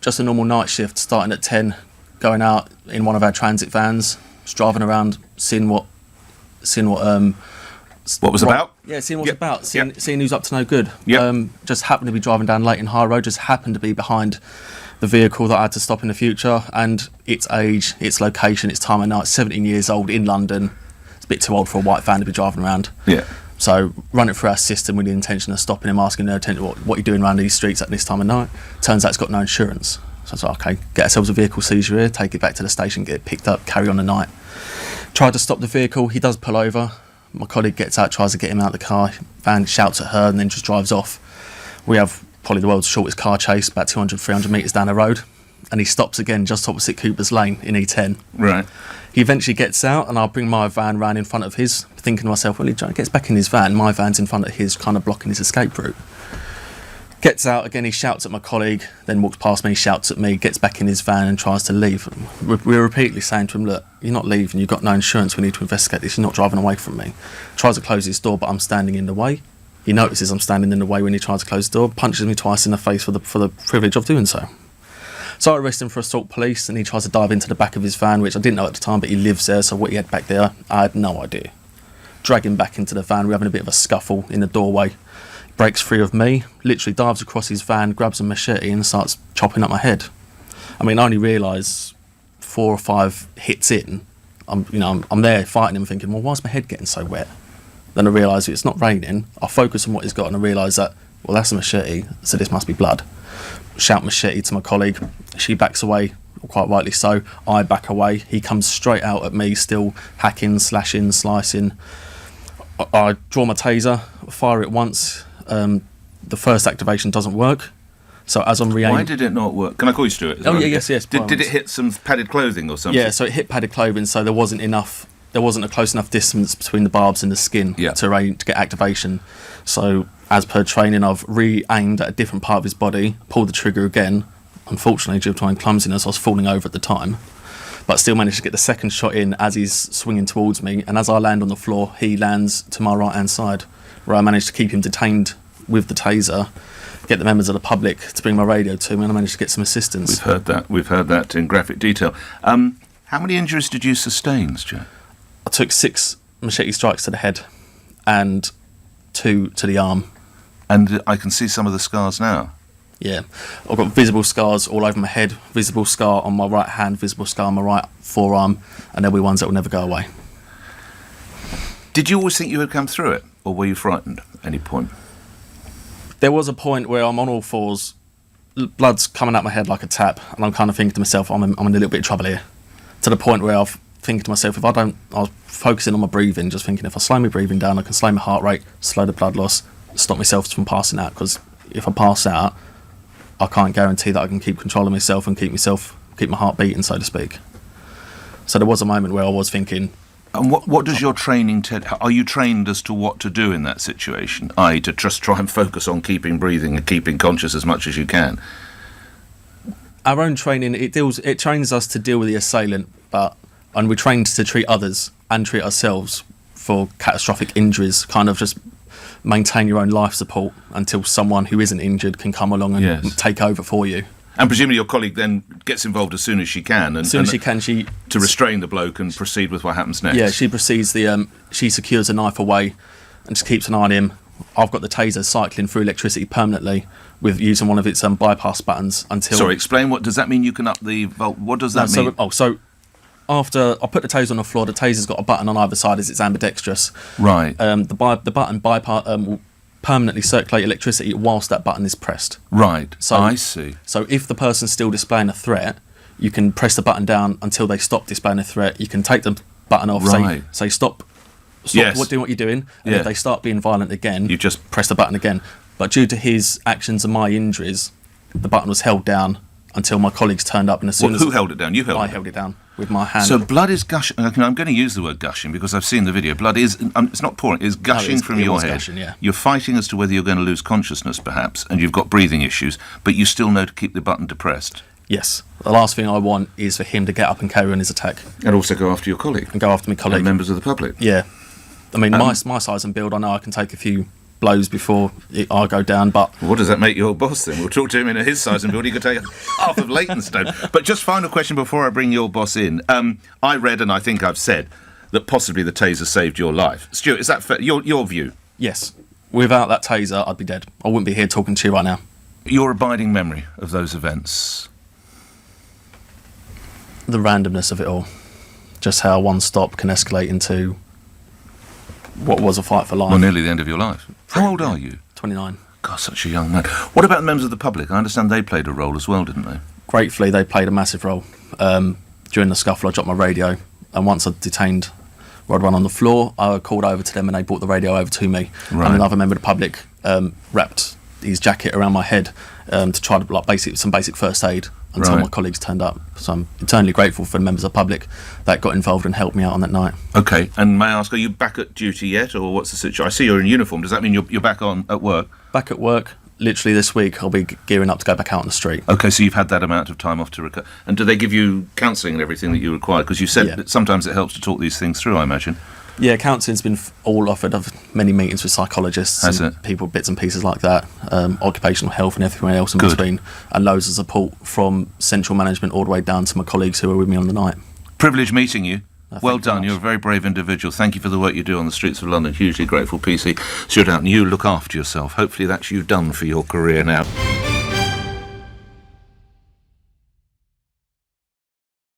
just a normal night shift, starting at 10, going out in one of our transit vans, just driving around, seeing what was about? Yeah, seeing what's about, Yep. seeing who's up to no good. Yep. Just happened to be driving down Leighton High Road, just happened to be behind the vehicle that I had to stop in the future, and its age, its location, its time of night, 17 years old in London. It's a bit too old for a white van to be driving around. Yeah. So run it through our system with the intention of stopping him, asking no attention what you're doing around these streets at this time of night. Turns out it's got no insurance. So I was like, okay, get ourselves a vehicle seizure here, take it back to the station, get it picked up, carry on the night. Tried to stop the vehicle, he does pull over. My colleague gets out, tries to get him out of the car. Van shouts at her and then just drives off. We have probably the world's shortest car chase, about 200, 300 metres down the road. And he stops again just opposite Cooper's Lane in E10. Right. He eventually gets out and I'll bring my van round in front of his, thinking to myself, well, he gets back in his van, my van's in front of his, kind of blocking his escape route. Gets out again, he shouts at my colleague, then walks past me, shouts at me, gets back in his van and tries to leave. We're repeatedly saying to him, look, you're not leaving, you've got no insurance, we need to investigate this, you're not driving away from me. Tries to close his door, but I'm standing in the way. He notices I'm standing in the way when he tries to close the door, punches me twice in the face for the privilege of doing so. So I arrest him for assault police and he tries to dive into the back of his van, which I didn't know at the time, but he lives there, so what he had back there, I had no idea. Drag him back into the van, we're having a bit of a scuffle in the doorway. Breaks free of me, literally dives across his van, grabs a machete and starts chopping up my head. I mean, I only realise 4 or 5 hits in, I'm there fighting him thinking, well, why's my head getting so wet? Then I realise it's not raining, I focus on what he's got and I realise that, well, that's a machete, so this must be blood. Shout machete to my colleague, she backs away, quite rightly so, I back away, he comes straight out at me, still hacking, slashing, slicing. I draw my taser, fire it once, the first activation doesn't work, so as I'm re-aiming... Why did it not work? Can I call you Stuart? Oh, yeah, yes. Did it hit some padded clothing or something? Yeah, so it hit padded clothing, so there wasn't a close enough distance between the barbs and the skin to get activation. So as per training, I've re-aimed at a different part of his body, pulled the trigger again. Unfortunately, due to my clumsiness, I was falling over at the time, but still managed to get the second shot in as he's swinging towards me, and as I land on the floor, he lands to my right-hand side, where I managed to keep him detained with the taser, get the members of the public to bring my radio to me, and I managed to get some assistance. We've heard that in graphic detail. How many injuries did you sustain, Stuart? I took 6 machete strikes to the head and 2 to the arm. And I can see some of the scars now. Yeah, I've got visible scars all over my head, visible scar on my right hand, visible scar on my right forearm, and there'll be ones that will never go away. Did you always think you would come through it, or were you frightened at any point? There was a point where I'm on all fours, blood's coming out my head like a tap, and I'm kind of thinking to myself, I'm in a little bit of trouble here. To the point where I'm thinking to myself, I was focusing on my breathing, just thinking if I slow my breathing down, I can slow my heart rate, slow the blood loss, stop myself from passing out, because if I pass out, I can't guarantee that I can keep control of myself and keep my heart beating, so to speak. So there was a moment where I was thinking... And what does your training... Are you trained as to what to do in that situation? I.e. to just try and focus on keeping breathing and keeping conscious as much as you can? Our own training, it trains us to deal with the assailant, and we're trained to treat others and treat ourselves for catastrophic injuries, kind of just maintain your own life support until someone who isn't injured can come along and take over for you. And presumably your colleague then gets involved as soon as she can. As soon as she can, to restrain the bloke and proceed with what happens next. Yeah, she proceeds she secures a knife away and just keeps an eye on him. I've got the taser cycling through electricity permanently with using one of its bypass buttons until... Sorry, explain, what does that mean you can up the volt? What does that mean? So after I put the taser on the floor, the taser's got a button on either side as it's ambidextrous. Right. The button bypass will permanently circulate electricity whilst that button is pressed. Right. So I see. So if the person's still displaying a threat, you can press the button down until they stop displaying a threat. You can take the button off, say stop doing what you're doing, and if they start being violent again, you just press the button again. But due to his actions and my injuries, the button was held down until my colleagues turned up, and as soon as... Who held it down? You held it down? I held it down with my hand. So blood is gushing... I'm going to use the word gushing because I've seen the video. Blood is... it's not pouring, it's gushing from your head. Gushing, yeah. You're fighting as to whether you're going to lose consciousness, perhaps, and you've got breathing issues, but you still know to keep the button depressed. Yes. The last thing I want is for him to get up and carry on his attack. And also go after your colleague. And go after my colleague. And members of the public. Yeah. I mean, my size and build, I know I can take a few blows before I go down. But what does that make your boss then? We'll talk to him in his size and build. He could take half of Leytonstone. But just final question before I bring your boss in. I read, and I think I've said, that possibly the taser saved your life. Stuart, is that fair? Your view? Yes. Without that taser, I'd be dead. I wouldn't be here talking to you right now. Your abiding memory of those events? The randomness of it all. Just how one stop can escalate into what was a fight for life. Well, nearly the end of your life. How old are you? 29. God, such a young man. What about the members of the public? I understand they played a role as well, didn't they? Gratefully, they played a massive role. During the scuffle, I dropped my radio, and once I detained Radwan on the floor, I called over to them and they brought the radio over to me. Right. And another member of the public wrapped his jacket around my head to try to some basic first aid until Right. my colleagues turned up. So I'm eternally grateful for the members of the public that got involved and helped me out on that night. OK, and may I ask, are you back at duty yet, or what's the situation? I see you're in uniform. Does that mean you're back on at work? Back at work, literally this week, I'll be gearing up to go back out on the street. OK, so you've had that amount of time off to recover. And do they give you counselling and everything that you require? Because you said that sometimes it helps to talk these things through, I imagine. Yeah, counselling's been all offered. I've many meetings with psychologists Has and it? people, bits and pieces like that, occupational health and everything else in Good. between, and loads of support from central management all the way down to my colleagues who were with me on the night. Privilege meeting you. Thank Well you very done. much. You're a very brave individual. Thank you for the work you do on the streets of London. Hugely grateful, PC. Stuart Outten, you look after yourself. Hopefully that's you done for your career now.